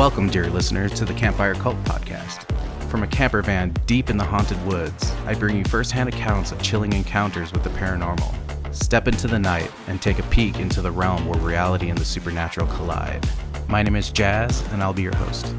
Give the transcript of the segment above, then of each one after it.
Welcome, dear listeners, to the Campfire Cult Podcast. From a camper van deep in the haunted woods, I bring you first-hand accounts of chilling encounters with the paranormal. Step into the night and take a peek into the realm where reality and the supernatural collide. My name is Jazz, and I'll be your host.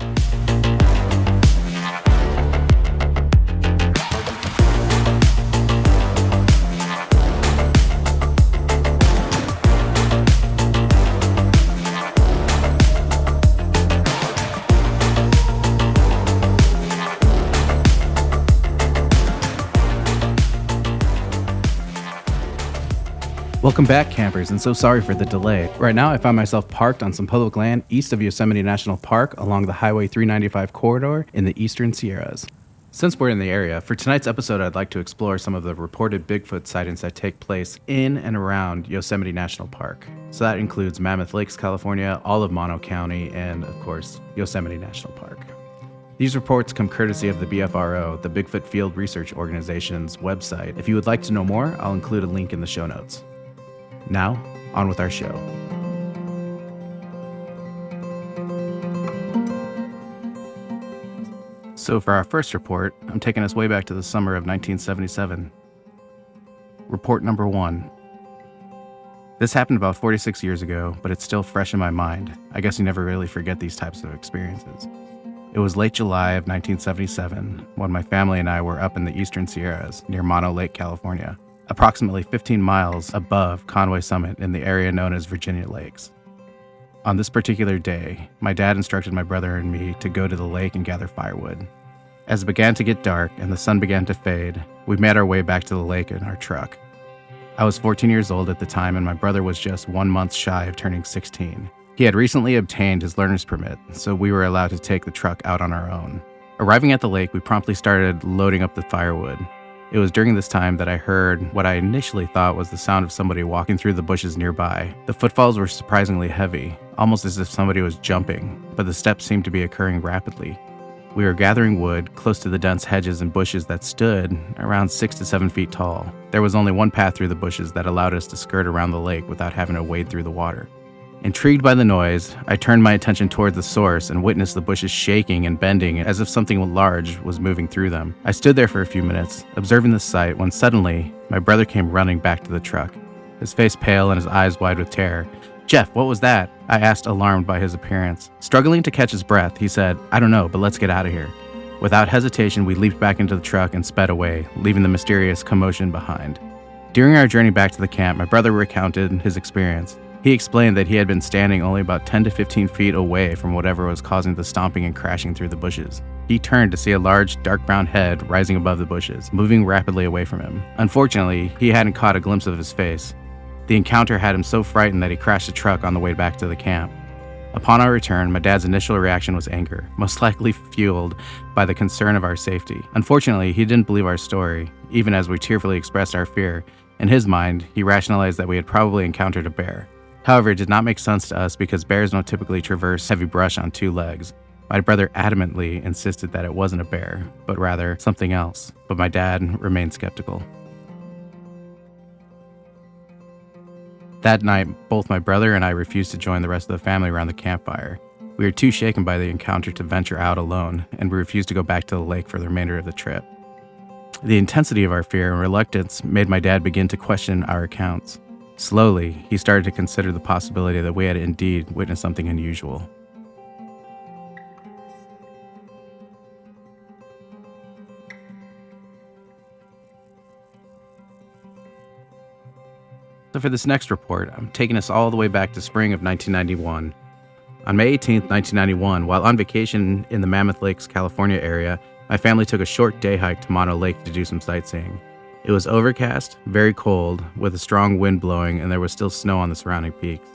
Welcome back, campers, and so sorry for the delay. Right now, I find myself parked on some public land east of Yosemite National Park along the Highway 395 corridor in the Eastern Sierras. Since we're in the area, for tonight's episode, I'd like to explore some of the reported Bigfoot sightings that take place in and around Yosemite National Park. So that includes Mammoth Lakes, California, all of Mono County, and, of course, Yosemite National Park. These reports come courtesy of the BFRO, the Bigfoot Field Research Organization's website. If you would like to know more, I'll include a link in the show notes. Now, on with our show. So for our first report, I'm taking us way back to the summer of 1977. Report number 1. This happened about 46 years ago, but it's still fresh in my mind. I guess you never really forget these types of experiences. It was late July of 1977 when my family and I were up in the Eastern Sierras near Mono Lake, California, approximately 15 miles above Conway Summit in the area known as Virginia Lakes. On this particular day, my dad instructed my brother and me to go to the lake and gather firewood. As it began to get dark and the sun began to fade, we made our way back to the lake in our truck. I was 14 years old at the time and my brother was just 1 month shy of turning 16. He had recently obtained his learner's permit, so we were allowed to take the truck out on our own. Arriving at the lake, we promptly started loading up the firewood. It was during this time that I heard what I initially thought was the sound of somebody walking through the bushes nearby. The footfalls were surprisingly heavy, almost as if somebody was jumping, but the steps seemed to be occurring rapidly. We were gathering wood close to the dense hedges and bushes that stood around 6 to 7 feet tall. There was only one path through the bushes that allowed us to skirt around the lake without having to wade through the water. Intrigued by the noise, I turned my attention toward the source and witnessed the bushes shaking and bending as if something large was moving through them. I stood there for a few minutes, observing the sight, when suddenly, my brother came running back to the truck, his face pale and his eyes wide with terror. "Jeff, what was that?" I asked, alarmed by his appearance. Struggling to catch his breath, he said, "I don't know, but let's get out of here." Without hesitation, we leaped back into the truck and sped away, leaving the mysterious commotion behind. During our journey back to the camp, my brother recounted his experience. He explained that he had been standing only about 10 to 15 feet away from whatever was causing the stomping and crashing through the bushes. He turned to see a large, dark brown head rising above the bushes, moving rapidly away from him. Unfortunately, he hadn't caught a glimpse of his face. The encounter had him so frightened that he crashed the truck on the way back to the camp. Upon our return, my dad's initial reaction was anger, most likely fueled by the concern of our safety. Unfortunately, he didn't believe our story, even as we tearfully expressed our fear. In his mind, he rationalized that we had probably encountered a bear. However, it did not make sense to us because bears don't typically traverse heavy brush on 2 legs. My brother adamantly insisted that it wasn't a bear, but rather something else, but my dad remained skeptical. That night, both my brother and I refused to join the rest of the family around the campfire. We were too shaken by the encounter to venture out alone, and we refused to go back to the lake for the remainder of the trip. The intensity of our fear and reluctance made my dad begin to question our accounts. Slowly, he started to consider the possibility that we had indeed witnessed something unusual. So for this next report, I'm taking us all the way back to spring of 1991. On May 18th, 1991, while on vacation in the Mammoth Lakes, California area, my family took a short day hike to Mono Lake to do some sightseeing. It was overcast, very cold, with a strong wind blowing, and there was still snow on the surrounding peaks.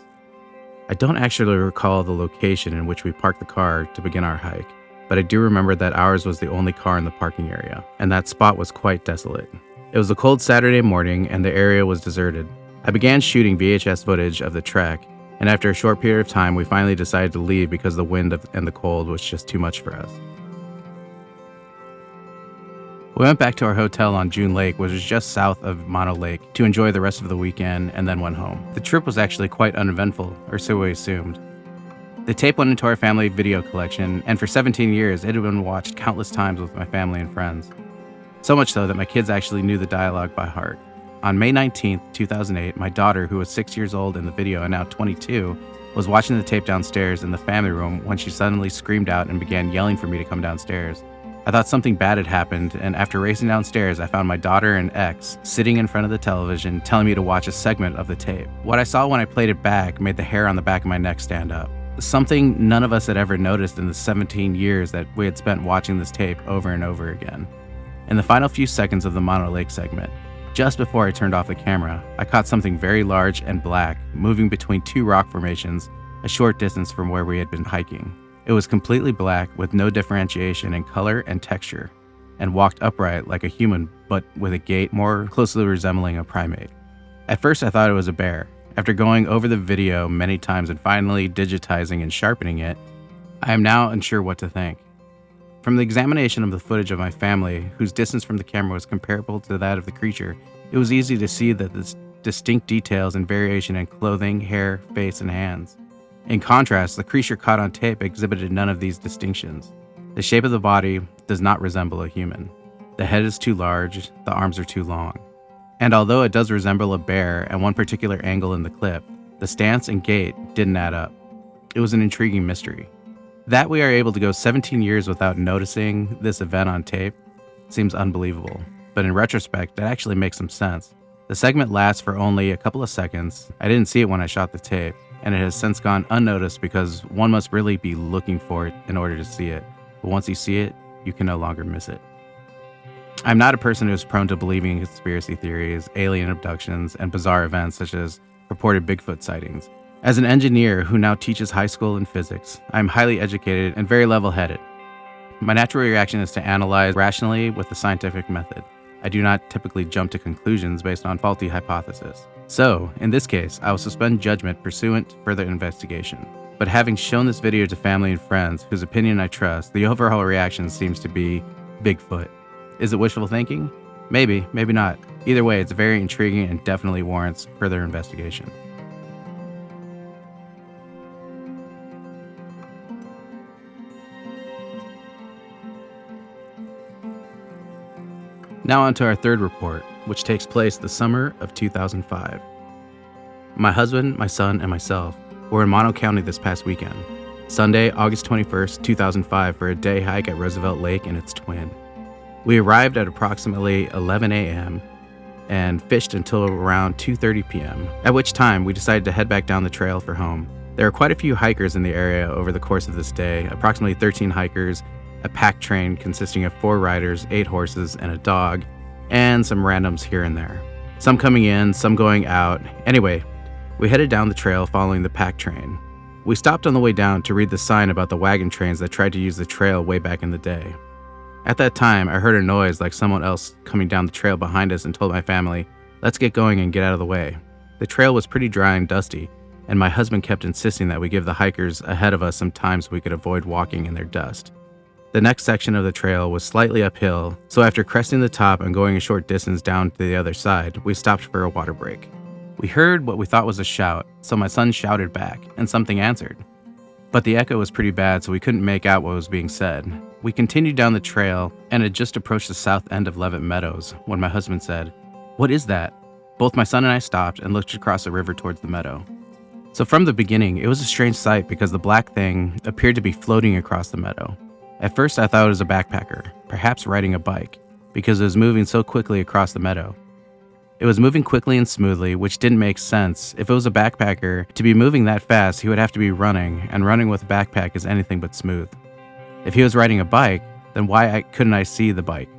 I don't actually recall the location in which we parked the car to begin our hike, but I do remember that ours was the only car in the parking area, and that spot was quite desolate. It was a cold Saturday morning, and the area was deserted. I began shooting VHS footage of the trek, and after a short period of time, we finally decided to leave because the wind and the cold was just too much for us. We went back to our hotel on June Lake, which was just south of Mono Lake, to enjoy the rest of the weekend and then went home. The trip was actually quite uneventful, or so we assumed. The tape went into our family video collection, and for 17 years, it had been watched countless times with my family and friends. So much so that my kids actually knew the dialogue by heart. On May 19th, 2008, my daughter, who was 6 years old in the video and now 22, was watching the tape downstairs in the family room when she suddenly screamed out and began yelling for me to come downstairs. I thought something bad had happened, and after racing downstairs, I found my daughter and ex sitting in front of the television telling me to watch a segment of the tape. What I saw when I played it back made the hair on the back of my neck stand up. Something none of us had ever noticed in the 17 years that we had spent watching this tape over and over again. In the final few seconds of the Mono Lake segment, just before I turned off the camera, I caught something very large and black moving between two rock formations a short distance from where we had been hiking. It was completely black with no differentiation in color and texture, and walked upright like a human but with a gait more closely resembling a primate. At first I thought it was a bear. After going over the video many times and finally digitizing and sharpening it, I am now unsure what to think. From the examination of the footage of my family, whose distance from the camera was comparable to that of the creature, it was easy to see that the distinct details and variation in clothing, hair, face, and hands. In contrast, the creature caught on tape exhibited none of these distinctions. The shape of the body does not resemble a human. The head is too large, the arms are too long. And although it does resemble a bear at one particular angle in the clip, the stance and gait didn't add up. It was an intriguing mystery. That we are able to go 17 years without noticing this event on tape seems unbelievable, but in retrospect, that actually makes some sense. The segment lasts for only a couple of seconds. I didn't see it when I shot the tape, and it has since gone unnoticed because one must really be looking for it in order to see it. But once you see it, you can no longer miss it. I'm not a person who is prone to believing in conspiracy theories, alien abductions, and bizarre events such as purported Bigfoot sightings. As an engineer who now teaches high school in physics, I'm highly educated and very level-headed. My natural reaction is to analyze rationally with the scientific method. I do not typically jump to conclusions based on faulty hypotheses. So, in this case, I will suspend judgment pursuant to further investigation. But having shown this video to family and friends whose opinion I trust, the overall reaction seems to be Bigfoot. Is it wishful thinking? Maybe, maybe not. Either way, it's very intriguing and definitely warrants further investigation. Now on to our third report, which takes place the summer of 2005. My husband, my son, and myself were in Mono County this past weekend, Sunday, August 21st, 2005, for a day hike at Roosevelt Lake and its twin. We arrived at approximately 11 a.m. and fished until around 2:30 p.m., at which time we decided to head back down the trail for home. There are quite a few hikers in the area over the course of this day, approximately 13 hikers, a pack train consisting of 4 riders, 8 horses, and a dog, and some randoms here and there. Some coming in, some going out. Anyway, we headed down the trail following the pack train. We stopped on the way down to read the sign about the wagon trains that tried to use the trail way back in the day. At that time, I heard a noise like someone else coming down the trail behind us and told my family, "Let's get going and get out of the way." The trail was pretty dry and dusty, and my husband kept insisting that we give the hikers ahead of us some time so we could avoid walking in their dust. The next section of the trail was slightly uphill, so after cresting the top and going a short distance down to the other side, we stopped for a water break. We heard what we thought was a shout, so my son shouted back, and something answered. But the echo was pretty bad, so we couldn't make out what was being said. We continued down the trail and had just approached the south end of Levitt Meadows when my husband said, "What is that?" Both my son and I stopped and looked across the river towards the meadow. So from the beginning, it was a strange sight because the black thing appeared to be floating across the meadow. At first I thought it was a backpacker, perhaps riding a bike, because it was moving so quickly across the meadow. It was moving quickly and smoothly, which didn't make sense. If it was a backpacker, to be moving that fast, he would have to be running, and running with a backpack is anything but smooth. If he was riding a bike, then why couldn't I see the bike?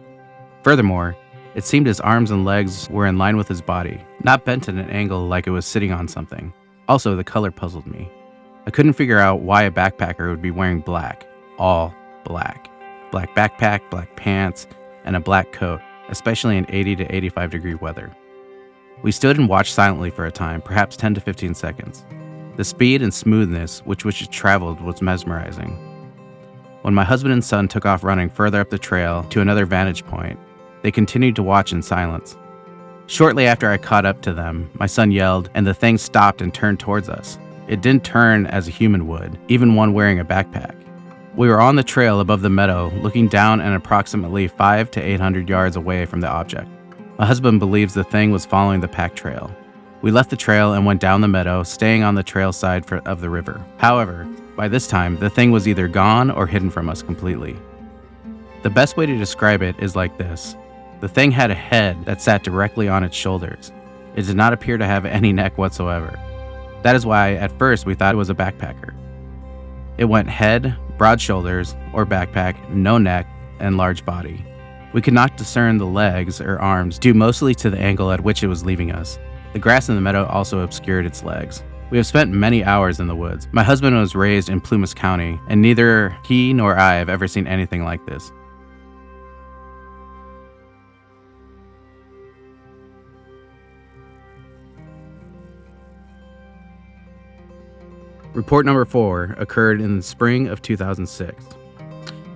Furthermore, it seemed his arms and legs were in line with his body, not bent at an angle like it was sitting on something. Also, the color puzzled me. I couldn't figure out why a backpacker would be wearing black, all black. Black backpack, black pants, and a black coat, especially in 80 to 85 degree weather. We stood and watched silently for a time, perhaps 10 to 15 seconds. The speed and smoothness with which it traveled was mesmerizing. When my husband and son took off running further up the trail to another vantage point, they continued to watch in silence. Shortly after I caught up to them, my son yelled, and the thing stopped and turned towards us. It didn't turn as a human would, even one wearing a backpack. We were on the trail above the meadow, looking down and approximately 500 to 800 yards away from the object. My husband believes the thing was following the pack trail. We left the trail and went down the meadow, staying on the trail side of the river. However, by this time, the thing was either gone or hidden from us completely. The best way to describe it is like this. The thing had a head that sat directly on its shoulders. It did not appear to have any neck whatsoever. That is why, at first, we thought it was a backpacker. It went head, broad shoulders, or backpack, no neck, and large body. We could not discern the legs or arms, due mostly to the angle at which it was leaving us. The grass in the meadow also obscured its legs. We have spent many hours in the woods. My husband was raised in Plumas County, and neither he nor I have ever seen anything like this. Report number 4 occurred in the spring of 2006.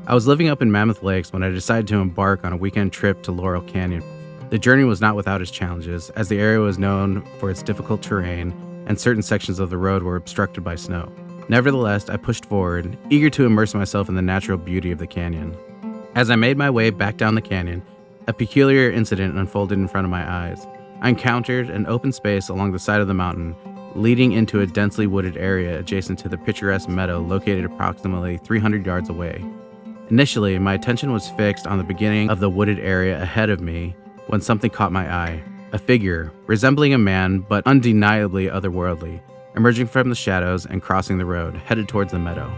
I was living up in Mammoth Lakes when I decided to embark on a weekend trip to Laurel Canyon. The journey was not without its challenges, as the area was known for its difficult terrain and certain sections of the road were obstructed by snow. Nevertheless, I pushed forward, eager to immerse myself in the natural beauty of the canyon. As I made my way back down the canyon, a peculiar incident unfolded in front of my eyes. I encountered an open space along the side of the mountain, leading into a densely wooded area adjacent to the picturesque meadow located approximately 300 yards away. Initially, my attention was fixed on the beginning of the wooded area ahead of me when something caught my eye. A figure, resembling a man but undeniably otherworldly, emerging from the shadows and crossing the road, headed towards the meadow.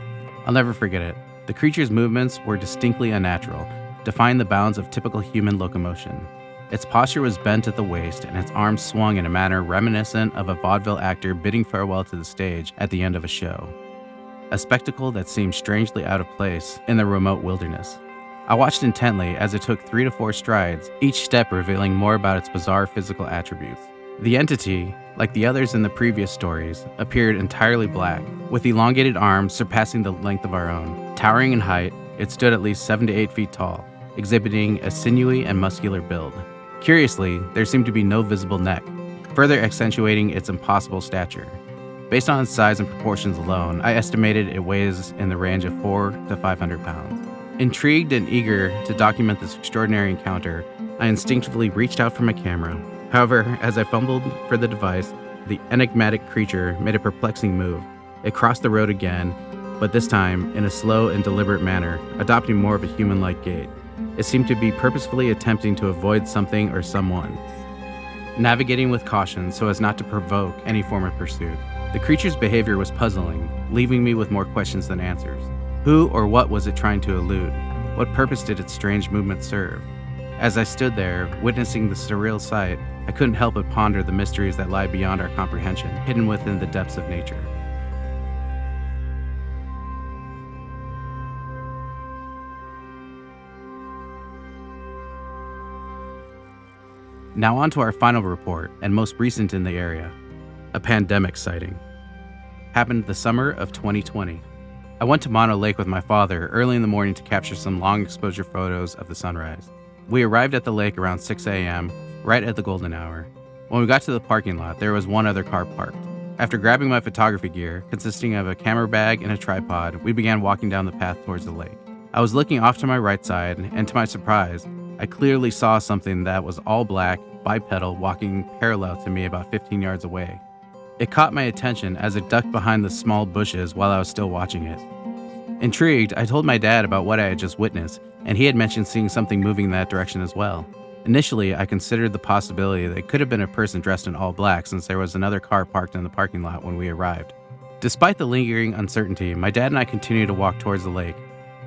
I'll never forget it. The creature's movements were distinctly unnatural, defying the bounds of typical human locomotion. Its posture was bent at the waist, and its arms swung in a manner reminiscent of a vaudeville actor bidding farewell to the stage at the end of a show. A spectacle that seemed strangely out of place in the remote wilderness. I watched intently as it took 3 to 4 strides, each step revealing more about its bizarre physical attributes. The entity, like the others in the previous stories, appeared entirely black, with elongated arms surpassing the length of our own. Towering in height, it stood at least 7 to 8 feet tall, exhibiting a sinewy and muscular build. Curiously, there seemed to be no visible neck, further accentuating its impossible stature. Based on its size and proportions alone, I estimated it weighs in the range of 400 to 500 pounds. Intrigued and eager to document this extraordinary encounter, I instinctively reached out for my camera. However, as I fumbled for the device, the enigmatic creature made a perplexing move. It crossed the road again, but this time in a slow and deliberate manner, adopting more of a human-like gait. It seemed to be purposefully attempting to avoid something or someone, navigating with caution so as not to provoke any form of pursuit. The creature's behavior was puzzling, leaving me with more questions than answers. Who or what was it trying to elude? What purpose did its strange movement serve? As I stood there, witnessing the surreal sight, I couldn't help but ponder the mysteries that lie beyond our comprehension, hidden within the depths of nature. Now on to our final report, and most recent in the area. A pandemic sighting. Happened the summer of 2020. I went to Mono Lake with my father early in the morning to capture some long exposure photos of the sunrise. We arrived at the lake around 6 a.m., right at the golden hour. When we got to the parking lot, there was one other car parked. After grabbing my photography gear, consisting of a camera bag and a tripod, we began walking down the path towards the lake. I was looking off to my right side, and to my surprise, I clearly saw something that was all black, bipedal, walking parallel to me about 15 yards away. It caught my attention as it ducked behind the small bushes while I was still watching it. Intrigued, I told my dad about what I had just witnessed, and he had mentioned seeing something moving in that direction as well. Initially, I considered the possibility that it could have been a person dressed in all black since there was another car parked in the parking lot when we arrived. Despite the lingering uncertainty, my dad and I continued to walk towards the lake,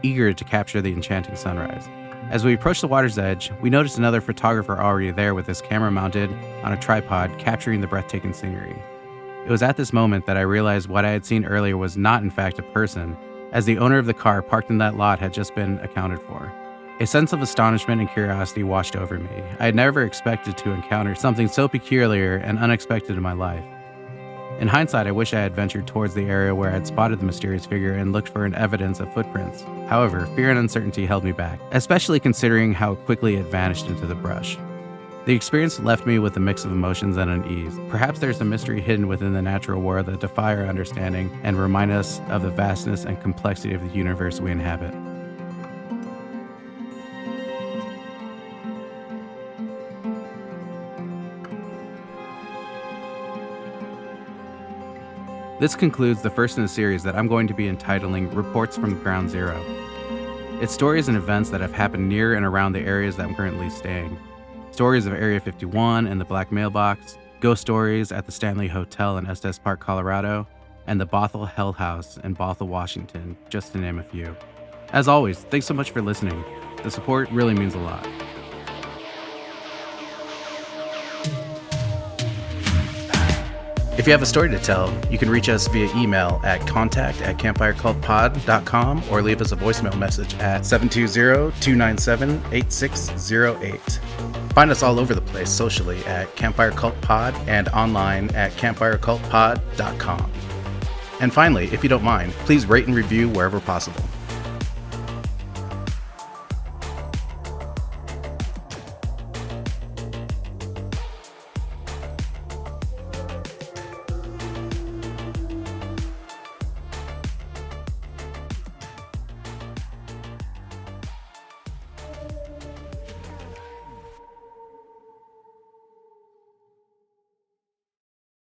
eager to capture the enchanting sunrise. As we approached the water's edge, we noticed another photographer already there with his camera mounted on a tripod, capturing the breathtaking scenery. It was at this moment that I realized what I had seen earlier was not in fact a person, as the owner of the car parked in that lot had just been accounted for. A sense of astonishment and curiosity washed over me. I had never expected to encounter something so peculiar and unexpected in my life. In hindsight, I wish I had ventured towards the area where I had spotted the mysterious figure and looked for an evidence of footprints. However, fear and uncertainty held me back, especially considering how quickly it vanished into the brush. The experience left me with a mix of emotions and unease. Perhaps there's a mystery hidden within the natural world that defy our understanding and remind us of the vastness and complexity of the universe we inhabit. This concludes the first in a series that I'm going to be entitling Reports from Ground Zero. It's stories and events that have happened near and around the areas that I'm currently staying. Stories of Area 51 and the Black Mailbox, ghost stories at the Stanley Hotel in Estes Park, Colorado, and the Bothell Hell House in Bothell, Washington, just to name a few. As always, thanks so much for listening. The support really means a lot. If you have a story to tell, you can reach us via email at contact@campfirecultpod.com or leave us a voicemail message at 720-297-8608. Find us all over the place socially at Campfire Cult Pod and online at campfirecultpod.com. And finally, if you don't mind, please rate and review wherever possible.